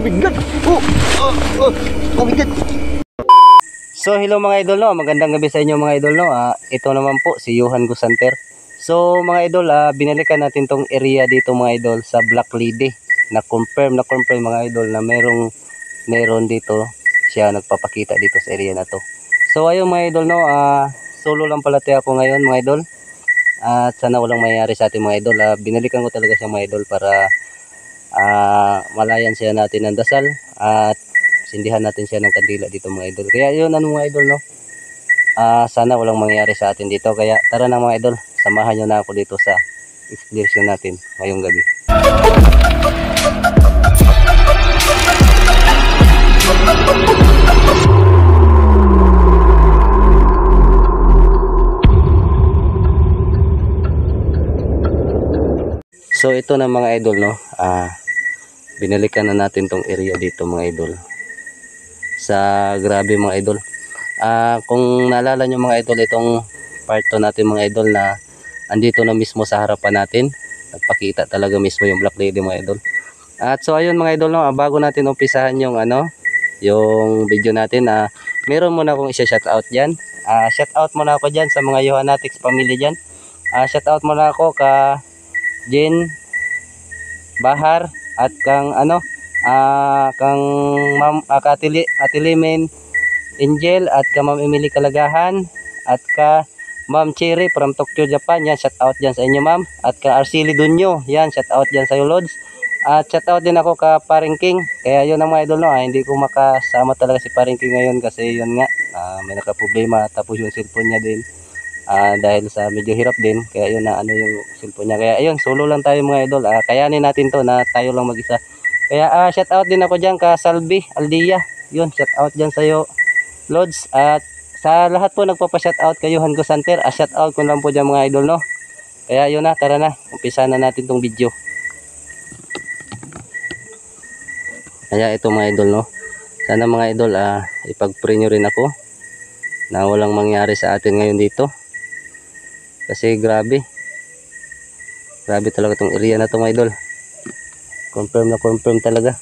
bigat. Oh, bigat. So hello mga idol, no, magandang gabi sa inyo mga idol, no. Ito naman po si Johan Gusanter. So mga idol, binalikan natin tong area dito mga idol sa Black Lady. Na-confirm mga idol na meron dito siya nagpapakita dito sa area na to. So ayun mga idol, no, solo lang pala tayo ako ngayon mga idol. At sana walang mayayari sa ating mga idol. Binalikan ko talaga siya mga idol para malayan siya natin ng dasal at sindihan natin siya ng kandila dito mga idol. Kaya yun mga idol, no. Sana walang mangyari sa atin dito. Kaya tara na mga idol, samahan nyo na ako dito sa exploration natin ngayong gabi. So ito na mga idol, no. Binalikan na natin tong area dito mga idol. Grabe mga idol. Kung naalala nyo mga idol, itong part 2 natin mga idol na andito na mismo sa harapan natin. Nagpakita talaga mismo yung Black Lady mga idol. At so ayun mga idol, no, bago natin umpisahan yung yung video natin, meron muna akong isa-shoutout diyan. Shoutout muna ako diyan sa mga Johannatics family diyan. Shoutout muna ako ka Jen Bahar at kang kang Ma'am Atilimen Angel at ka Ma'am Emily Kalagahan at ka Ma'am Cherry from Tokyo, Japan. Yan, shout out diyan sa inyo ma'am. At ka Arceli Dunyo, yan, shout out diyan sa iyo Lods. At shout out din ako ka Paring King. Kaya yun ang mga idol, no, hindi ko makasama talaga si Paring King ngayon kasi yun nga, may nakaproblema tapos yung cellphone niya din. Dahil sa medyo hirap din, kaya yun na yung cellphone niya. Kaya ayun, solo lang tayo mga idol. Kayanin natin to na tayo lang mag-isa. Kaya shout out din ako diyan ka Salvi Aldia. Yun, shout out diyan sa iyo Lods. At sa lahat po nagpapa-shout out kay Johan Gusanter, shout out ko lang po diyan mga idol, no. Kaya yun na, tara na, umpisa na natin tong video. Kaya ito mga idol, no, sana mga idol ipag-pray nyo rin ako na walang mangyari sa atin ngayon dito. Kasi grabe talaga tong area na to mga idol. Confirm talaga.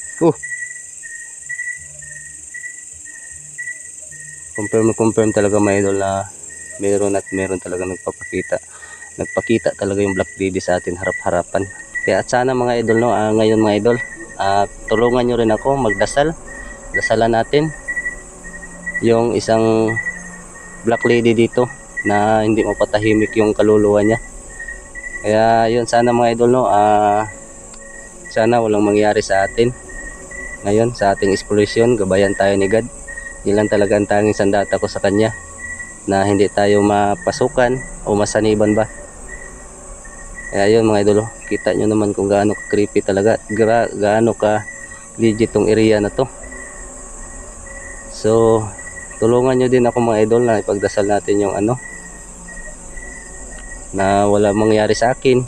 Confirm talaga mga idol na meron talaga nagpakita talaga yung Black Lady sa atin harap-harapan. Kaya at sana mga idol, no, ngayon mga idol, tulungan nyo rin ako magdasal. Dasalan natin yung isang Black Lady dito na hindi mapatahimik yung kaluluwa niya. Kaya yun, sana mga idol, no, sana walang mangyari sa atin ngayon sa ating exploration. Gabayan tayo ni God. Yun lang talaga ang tanging sandata ko sa kanya, na hindi tayo mapasukan o masaniban ba. Kaya yun mga idol, kita nyo naman kung gaano ka creepy talaga, gaano ka legit tong area na to. So tulungan nyo din ako mga idol na ipagdasal natin yung na wala mangyari sa akin.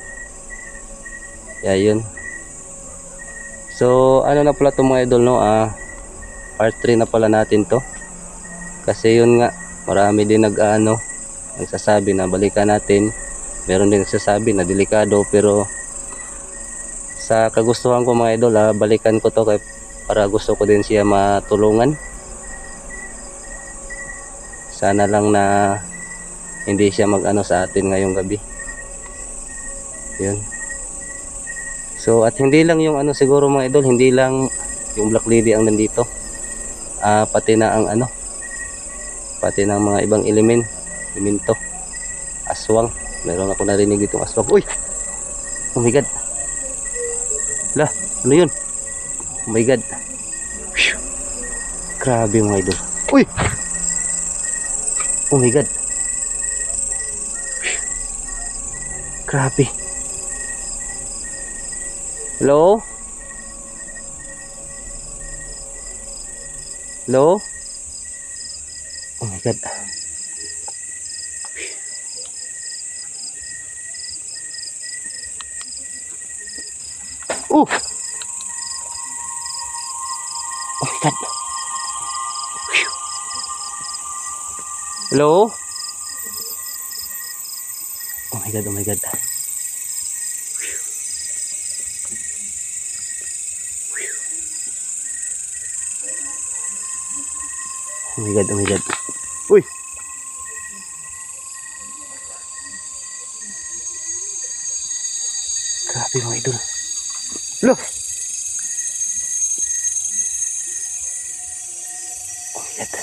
Kaya yun. So na pala to mga idol, no, part 3 na pala natin to. Kasi yun nga, marami din nagsasabi na balikan natin. Meron din nagsasabi na delikado, pero sa kagustuhan ko mga idol, balikan ko to para gusto ko din siya matulungan. Sana lang na hindi siya sa atin ngayong gabi. Yun. So at hindi lang yung siguro mga idol, hindi lang yung Black Lady ang nandito. Pati na ang pati ng mga ibang elemento. Aswang. Meron ako narinig ditong aswang. Uy! Oh my God. Lah, ano yun? Oh my God. Whew. Grabe mga idol. Uy! Oh my God. Whew. Grabe. Hello? Hello? Oh my God. Oh my God. Hello? Oh my God, oh my God. Oh my god, oh my god. Uy! Grabe mga idol. Look! Oh my god.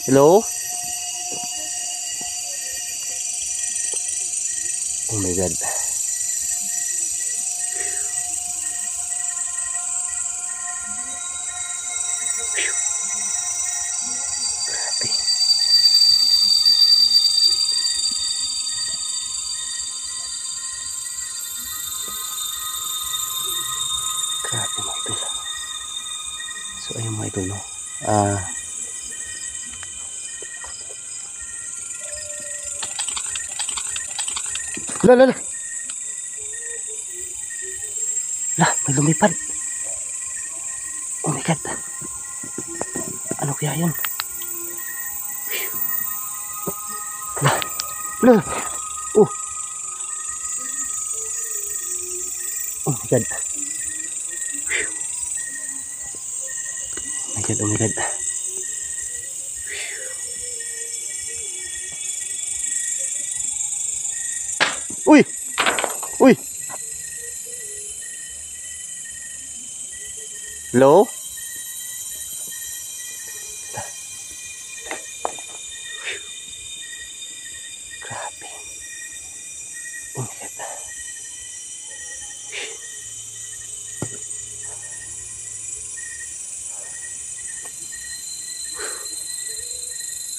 Hello? Oh my god. Grabe. Grabe mga idol. So ayun mga idol, no. La la la. La, may lumipad. Oh my god. Ano kaya yun? La. La. Oh. Oh my god. Oh my god, oh my god. Uy! Uy! Hello? Grabe. Oh my god.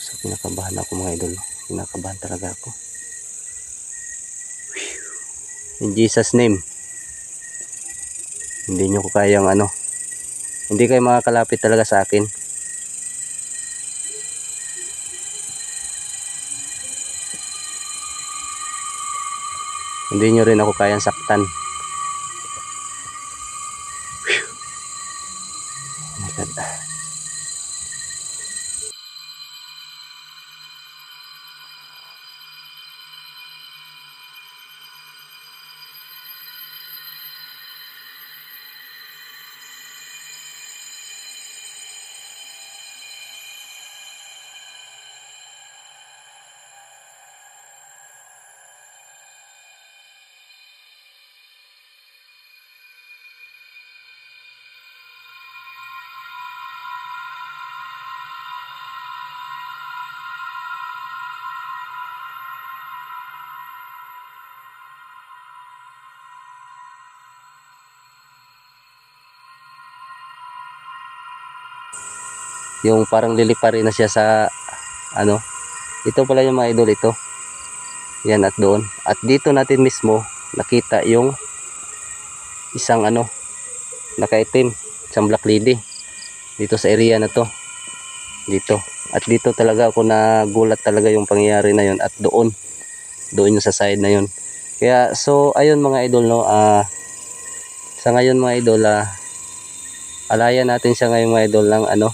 So kinakabahan ako mga idol. Kinakabahan talaga ako. In Jesus name. Hindi nyo ko kayang hindi kayo makakalapit talaga sa akin. Hindi nyo rin ako kayang saktan. Oh my God. Yung parang liliparin na siya sa ito pala yung mga idol, ito yan at doon, at dito natin mismo nakita yung isang nakaitim, isang black lady dito sa area na to, dito. At dito talaga ako nagulat talaga yung pangyayari na yun, at doon yung sa side na yun. Kaya so ayun mga idol, no, sa ngayon mga idol, alayan natin siya ngayon mga idol ng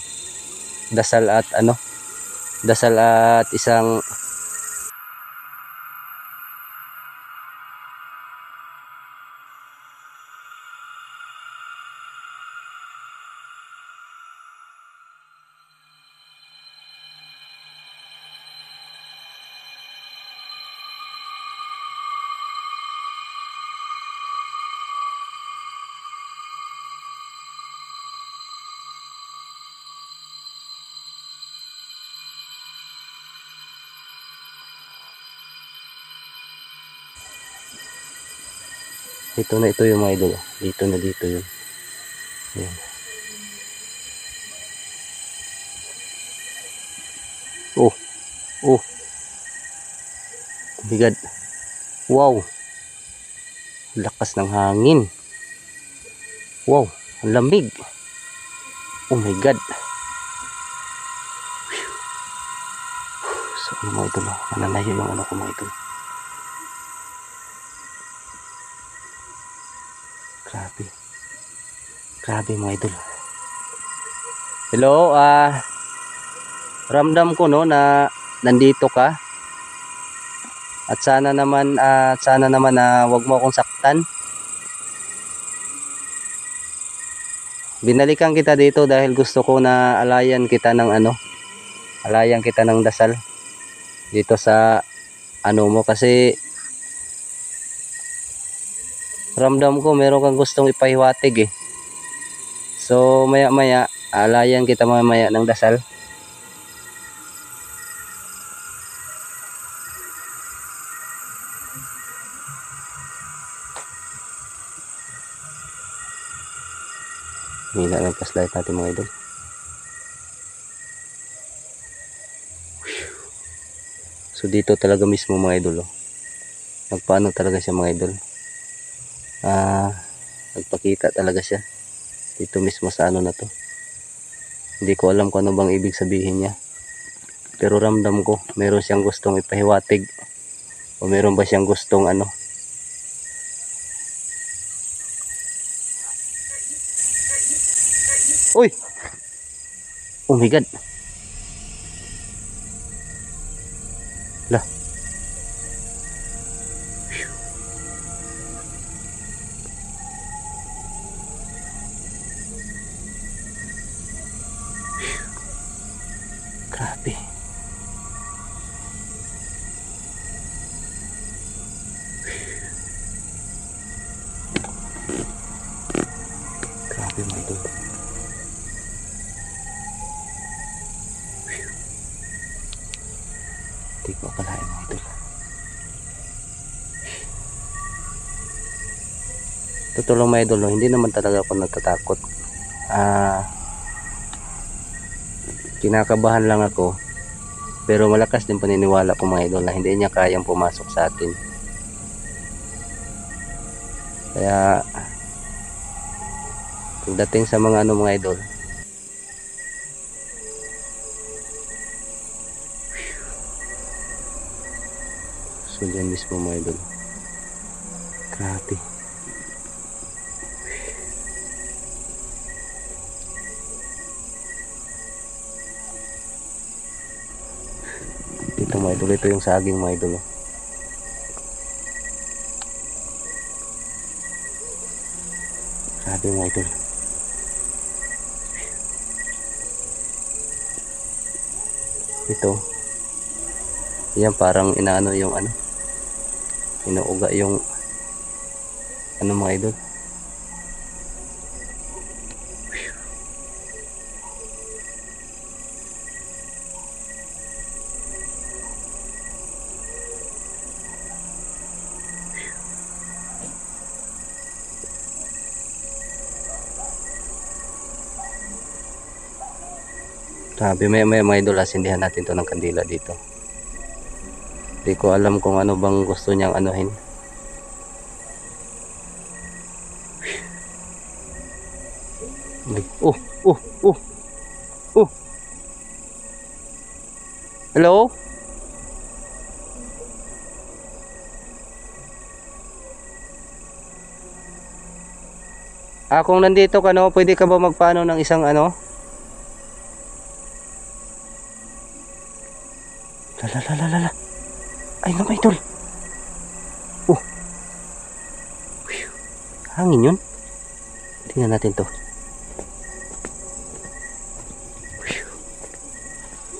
dasal at isang ito yung mga idol, dito yun. Ayan. Oh my God, wow, lakas ng hangin, wow, ang lamig, oh my God. So yung mga idol, mananayo yung ko mga idol. Grabe mga idol. Hello, ramdam ko no na nandito ka. At sana naman wag mo akong saktan. Binalikan kita dito dahil gusto ko na alayan kita ng alayan kita ng dasal dito sa ano mo, kasi ramdam ko meron kang gustong ipahiwatig eh. So maya maya alayan kita mamaya ng dasal. Hina ng flashlight natin mga idol. So dito talaga mismo mga idol, oh. Nagpaano talaga siya mga idol. Nagpakita talaga siya dito mismo sa ano na to. Hindi ko alam kung ano bang ibig sabihin niya, pero ramdam ko meron siyang gustong ipahiwatig, o meron ba siyang gustong ano. Uy, oh my god, lah, grabe. Grabe mga idol. Hindi ko akalain mga idol. Totoo lang mga idol, hindi naman talaga ako natatakot. Kinakabahan lang ako, pero malakas din paniniwala ko mga idol na hindi niya kayang pumasok sa atin. Kaya pagdating sa mga ano mga idol, so dyan mismo mga idol, grabe. Dito mga idol, ito yung saging mga idol, oh. Grabe mga idol. Ito, yan parang inaano yung ano, inuuga yung ano mga idol. Sabi may mga idol, asindihan natin to ng kandila dito. Hindi ko alam kung ano bang gusto niyang anuhin. Oh, oh, oh, oh. Hello? Kung nandito ka, no, pwede ka ba magpaano ng isang ano? Lala. Ay naman idol. Oh. Hangin yun. Tingnan natin to. Oh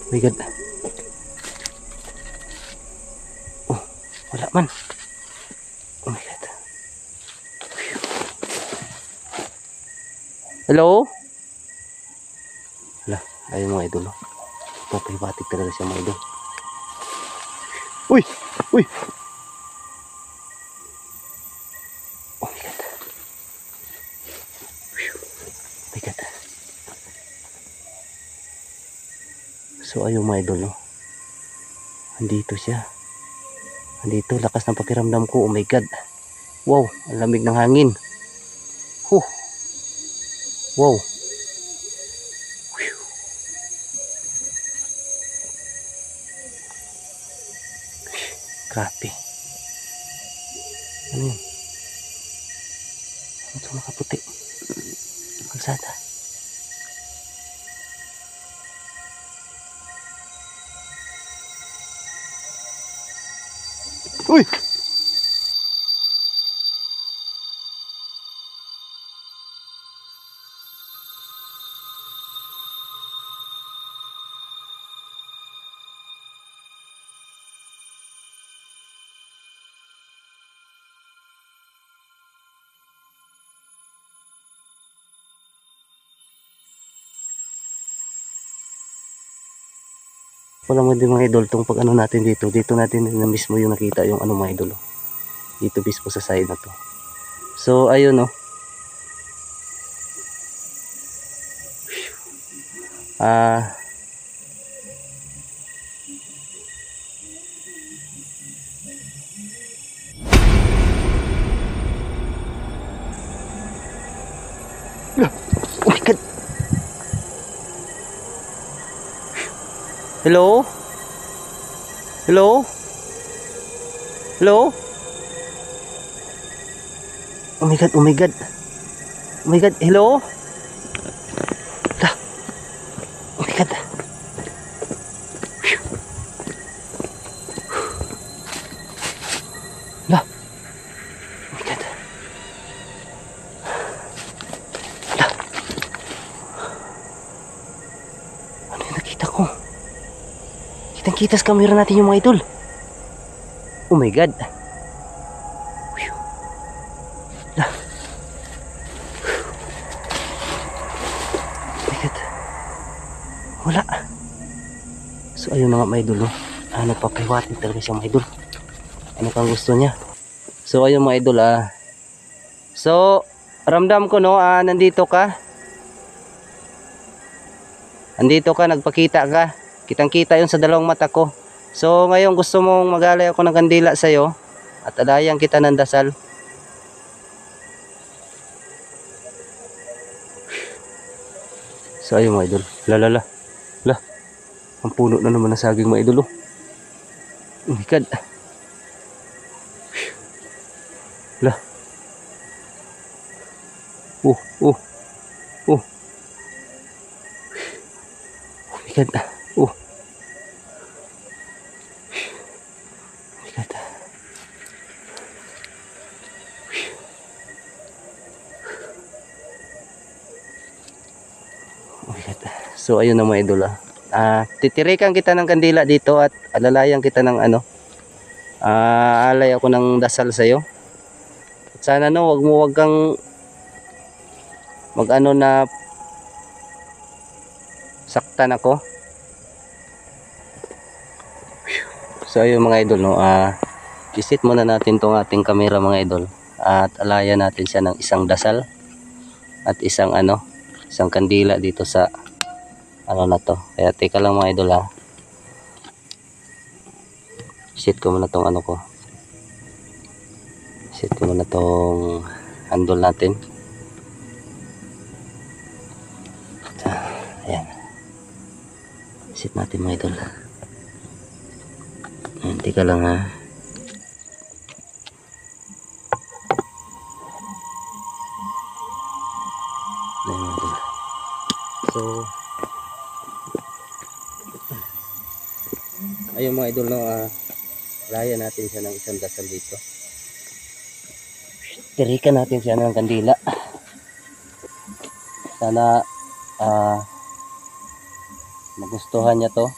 my god. Oh, wala man. Oh my god. Hello? Hala, ayun mga idol. Papahibatik talaga siya mga idol. Uy! Uy! Oh my god. Oh my god. So ayun mga idol, no? Andito siya. Andito, lakas ng pakiramdam ko. Oh my god. Wow, ang lamig ng hangin. Wow. Grabe. Ano yun? Ano ito nakaputi? Kalsada. Uy! pala mo din mga idol, tong pag ano natin dito, dito natin na mismo yung nakita yung ano mga idol. Dito mismo sa side na to. So ayun no. Oh my God. Hello? Hello? Hello? Oh my God, oh my God. Oh my God, hello? Lah. Oh my God. Lah. Oh my God. Lah. Ano yung nakita ko? Kitang-kita sa camera natin yung mga idol. Oh my God. Lah. Wala. So ayun na nga mga idol, no? Nagpapahiwatig talaga siya mga idol. Ano kang gusto niya? So ayun mga idol, so ramdam ko no, nandito ka. Andito ka, nagpakita ka. Kitang kita yun sa dalawang mata ko. So ngayon gusto mong magalay ako ng kandila sa'yo at alayan kita ng dasal. So ayun mga idol. Lalala. Lah. Ang puno na naman ng saging mga idol. Oh my God. Lah. Oh. Oh my God. Oh my God. Oh my God. So ayun na mga idol, titirikan kita ng kandila dito at alalayan kita ng ano, alay ako ng dasal sa'yo. At sana no, wag kang mag ano na saktan ako. So ayun mga idol, no, isit muna natin tong ating camera mga idol at alayan natin siya ng isang dasal at isang ano, isang kandila dito sa ano na to. Kaya teka lang mga idol, isit ko muna tong ano ko, isit ko muna tong handle natin. Ayan, isit natin mga idol. Teka lang Ayan, so ayun mga idol, no, laya natin siya ng isang dasal dito. Tirikan natin siya ng kandila. Sana magustuhan niya to.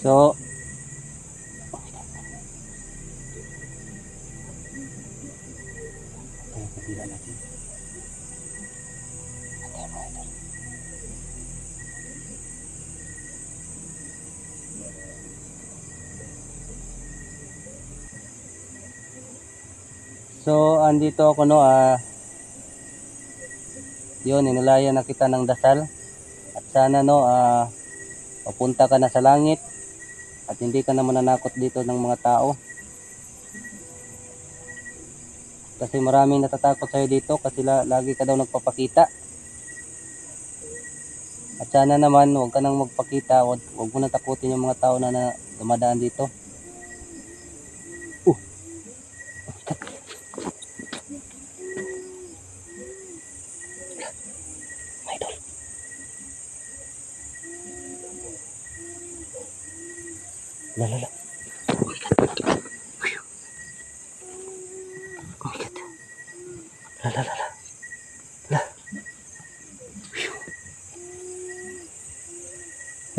So, andito ako no, yun, inalayan na kita ng dasal. At sana no, papunta ka na sa langit at hindi ka na mananakot dito ng mga tao. Kasi maraming natatakot sa'yo dito kasi lagi ka daw nagpapakita. At sana naman huwag ka nang magpakita, huwag mo na takutin yung mga tao na dumadaan dito. Lala. Oh my God. Oh my God. Lala. La.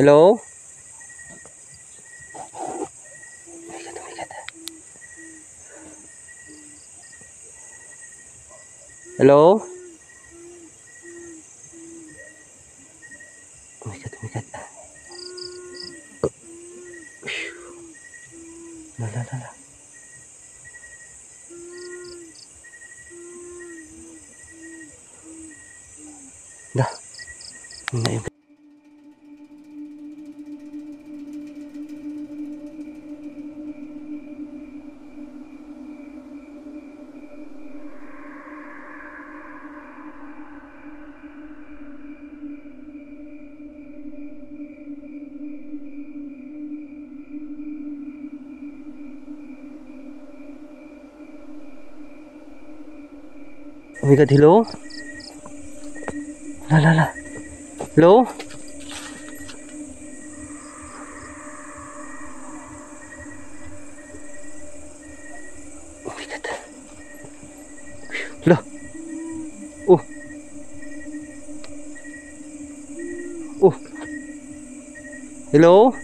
Hello? Oh my God. Hello? Oh my God. Lala. Dah. Ngayon. Oh my God, hello? La. Hello? Oh my God. La. Oh. Hello?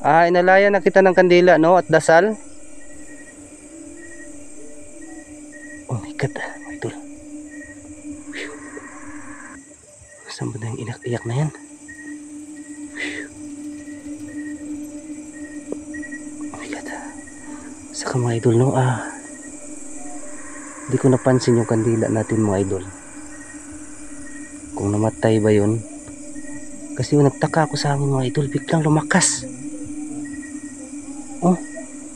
Inalayan na kita ng kandila, no? At dasal. Oh my God, idol. Saan ba na yung iyak na yan? Oh my God. Saka mga idol, no? Hindi ko napansin yung kandila natin, mga idol. Kung namatay ba yun? Kasi nagtaka ako sa amin, mga idol. Biglang lumakas. Oh,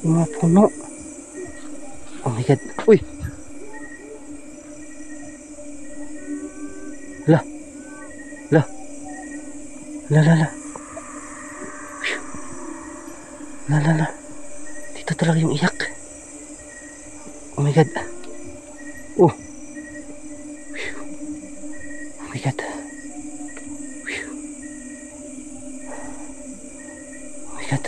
yung mga puno. Oh my God. Uy! La. La. Dito talaga yung iyak. Oh my God. Oh. Oh my God. Oh my God.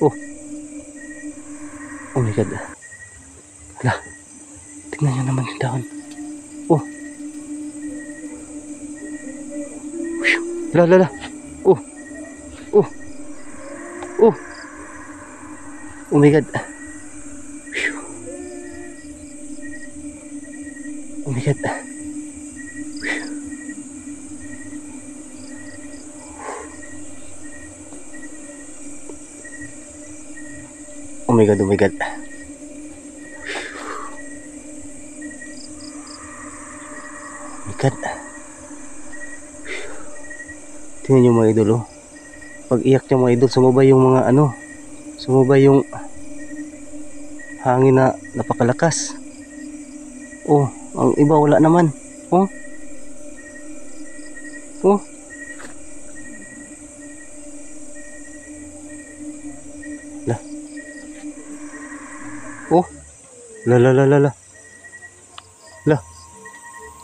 Oh. Oh my God. La. Tingnan nyo naman yung dahon. Oh. La. Oh. Oh my God. Oh my God. Oh my God. Oh my God. Oh my God. Tingnan nyo mga idol, oh. Pag iyak niya mga idol, sumabay yung mga sumabay yung hangin na napakalakas. Oh, ang iba wala naman. Oh. La. Oh.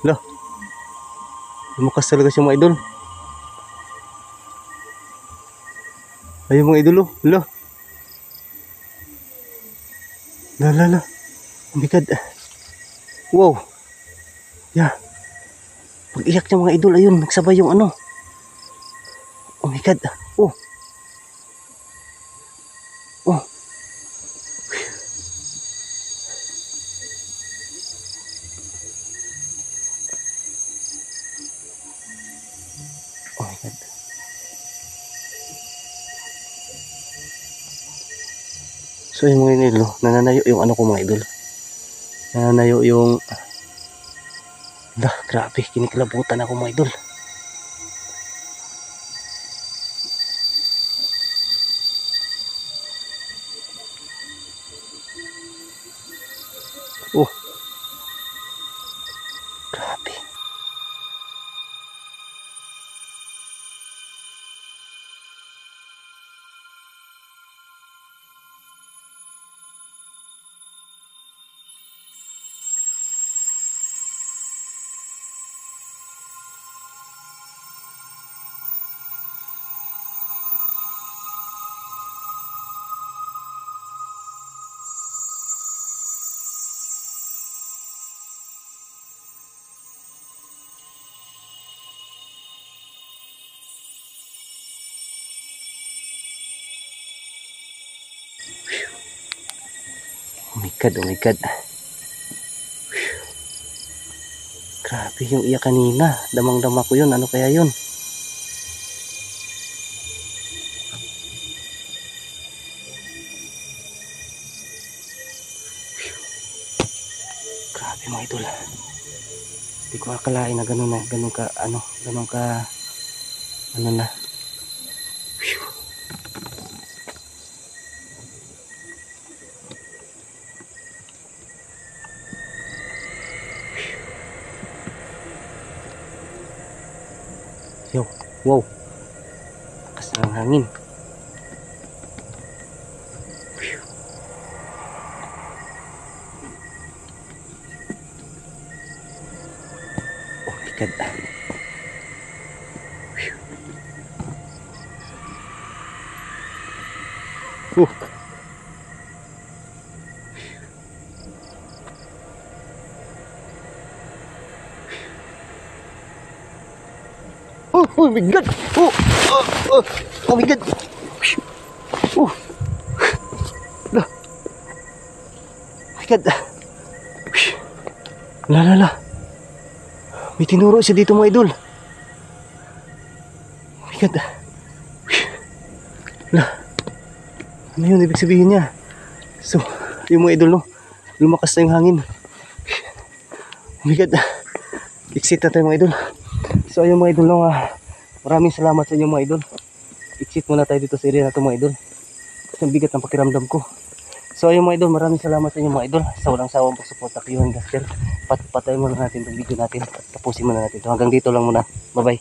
La. Lumakas talaga siya mga idol. Ayun mga idol, oh. La. Oh my God. Wow. Yeah. Pag-iyak niya mga idol, ayun, nagsabay yung ano. Oh my God. Oh. Oh. Oh my God. So yung mga idol, nananayo yung ano ko mga idol. Nananayo yung... Dah, grabe, kinikilabutan ako mga idol. Oh. Grabe. Oh my God, oh my God. Grabe yung iyak kanina. Damang-dama ko yun. Ano kaya yun? Grabe mga idol. Hindi ko akalain na ganun na. Ganun ka, ano, ganun ka, ano na. Yo, wow. Lakas ng hangin. Oh my God. Oh my God. Oh my God. Oh my God. La. May tinuro siya dito mga idol. Oh my God. La. Ano yun ibig sabihin niya? So, yung mga idol no, lumakas na yung hangin. Oh my God. Exit na tayo mga idol. So ayun mga idol no, maraming salamat sa inyo mga idol. Exit muna tayo dito sa area na ito mga idol. Kasi ang bigat ng pakiramdam ko. So ayun mga idol, maraming salamat sa inyo mga idol. Sa walang sawang pagsuporta kayong Gaster. Patayin muna natin itong video natin. Tapusin muna natin ito. Hanggang dito lang muna. Bye bye.